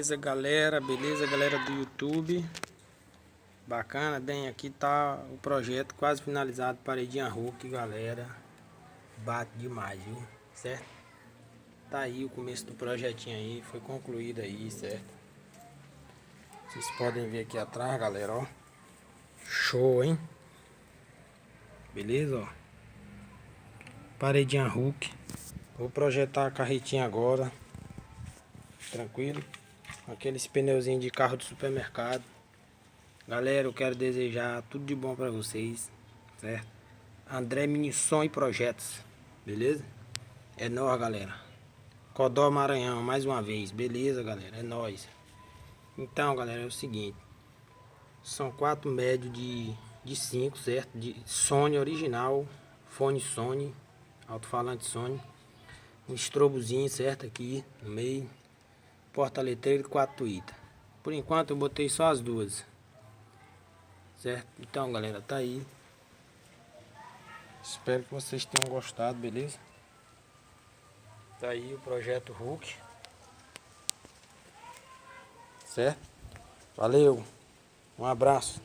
Beleza, galera do YouTube. Bacana, bem, aqui tá o projeto quase finalizado, paredinha Hulk, galera. Bate demais, viu? Certo? Tá aí o começo do projetinho aí, foi concluído aí, certo? Vocês podem ver aqui atrás, galera, ó. Show, hein? Beleza, ó. Paredinha Hulk. Vou projetar a carretinha agora. Tranquilo? Aqueles pneuzinhos de carro de supermercado. Galera, eu quero desejar tudo de bom pra vocês, certo? André Minição e Projetos, beleza? É nóis, galera. Codó Maranhão, mais uma vez, beleza, galera? É nóis. Então, galera, é o seguinte. São 4 médios de 5, certo? De Sony original, fone Sony, alto-falante Sony. Um estrobozinho, certo? Aqui no meio. Porta-letreiro e 4 Twitter. Por enquanto eu botei só as duas. Certo? Então, galera, tá aí. Espero que vocês tenham gostado, beleza? Tá aí o projeto Hulk. Certo? Valeu. Um abraço.